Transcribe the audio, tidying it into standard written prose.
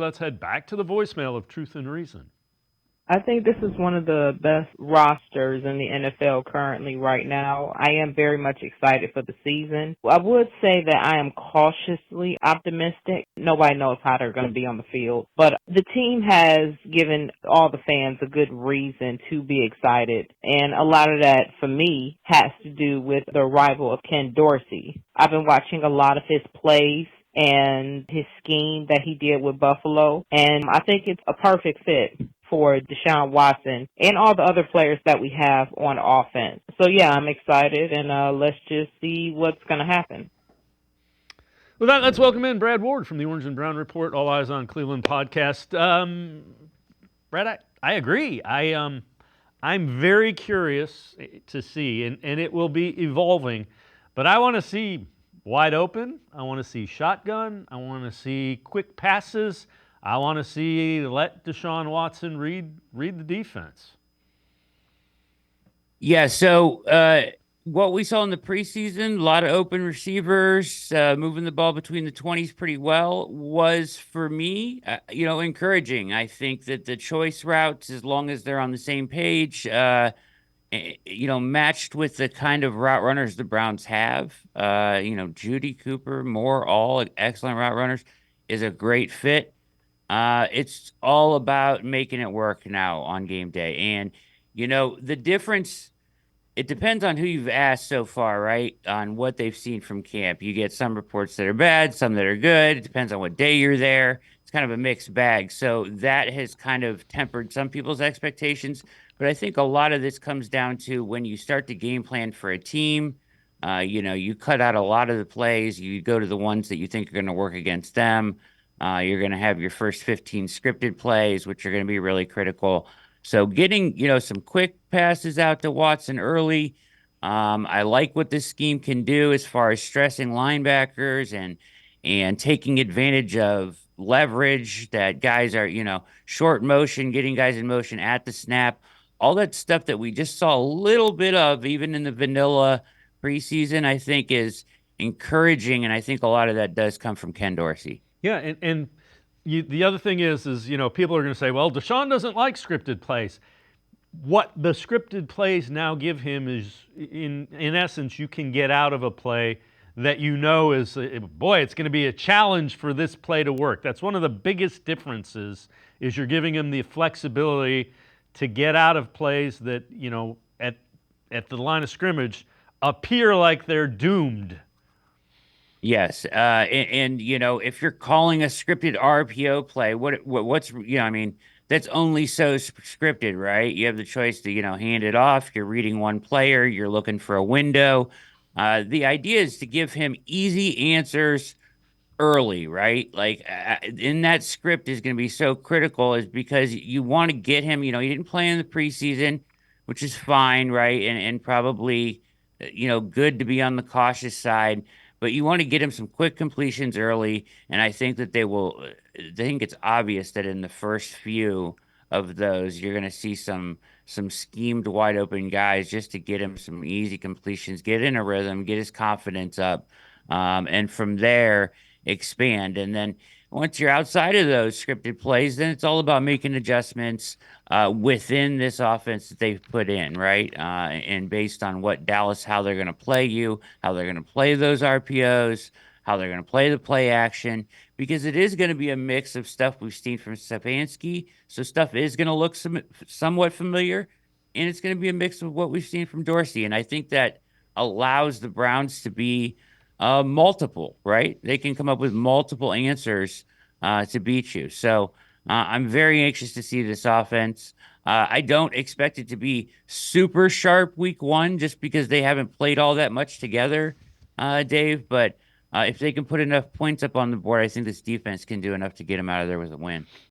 Let's head back to the voicemail of Truth and Reason. I think this is one of the best rosters in the NFL currently right now. I am very much excited for the season. I would say that I am cautiously optimistic. Nobody knows how they're going to be on the field, but the team has given all the fans a good reason to be excited. And a lot of that, for me, has to do with the arrival of Ken Dorsey. I've been watching a lot of his plays and his scheme that he did with Buffalo, and I think it's a perfect fit for Deshaun Watson and all the other players that we have on offense. So, yeah, I'm excited, and let's just see what's going to happen. With that, let's welcome in Brad Ward from the Orange and Brown Report, All Eyes on Cleveland podcast. Brad, I agree. I'm very curious to see, and it will be evolving, but I want to see wide open. I want to see shotgun. I want to see quick passes. I want to see let Deshaun Watson read the defense. Yeah, so what we saw in the preseason, a lot of open receivers, moving the ball between the 20s pretty well, was for me, encouraging. I think that the choice routes, as long as they're on the same page, matched with the kind of route runners the Browns have, Judy Cooper, Moore, all excellent route runners, is a great fit. It's all about making it work now on game day. And, the difference, it depends on who you've asked so far, right? On what they've seen from camp. You get some reports that are bad, some that are good. It depends on what day you're there. It's kind of a mixed bag. So that has kind of tempered some people's expectations. But I think a lot of this comes down to when you start to game plan for a team, you cut out a lot of the plays. You go to the ones that you think are going to work against them. You're going to have your first 15 scripted plays, which are going to be really critical. So getting, some quick passes out to Watson early. I like what this scheme can do as far as stressing linebackers and taking advantage of leverage that guys are, short motion, getting guys in motion at the snap. All that stuff that we just saw a little bit of, even in the vanilla preseason, I think is encouraging. And I think a lot of that does come from Ken Dorsey. Yeah, and the other thing is people are going to say, well, Deshaun doesn't like scripted plays. What the scripted plays now give him is, in essence, you can get out of a play that is, boy, it's going to be a challenge for this play to work. That's one of the biggest differences, is you're giving him the flexibility to get out of plays that, at the line of scrimmage appear like they're doomed. Yes, and if you're calling a scripted RPO play, what's that's only so scripted, right? You have the choice to hand it off. You're reading one player. You're looking for a window. The idea is to give him easy answers early, right? Like in that script is going to be so critical, is because you want to get him. He didn't play in the preseason, which is fine, right? And probably good to be on the cautious side. But you want to get him some quick completions early, and I think that they will. I think it's obvious that in the first few of those, you're going to see some schemed wide open guys just to get him some easy completions, get in a rhythm, get his confidence up, and from there expand. And then once you're outside of those scripted plays, then it's all about making adjustments within this offense that they've put in, right? And based on what Dallas, how they're going to play you, how they're going to play those RPOs, how they're going to play the play action, because it is going to be a mix of stuff we've seen from Stefanski. So stuff is going to look somewhat familiar, and it's going to be a mix of what we've seen from Dorsey. And I think that allows the Browns to be multiple, right? They can come up with multiple answers to beat you. So I'm very anxious to see this offense. I don't expect it to be super sharp week one, just because they haven't played all that much together, Dave. But if they can put enough points up on the board, I think this defense can do enough to get them out of there with a win.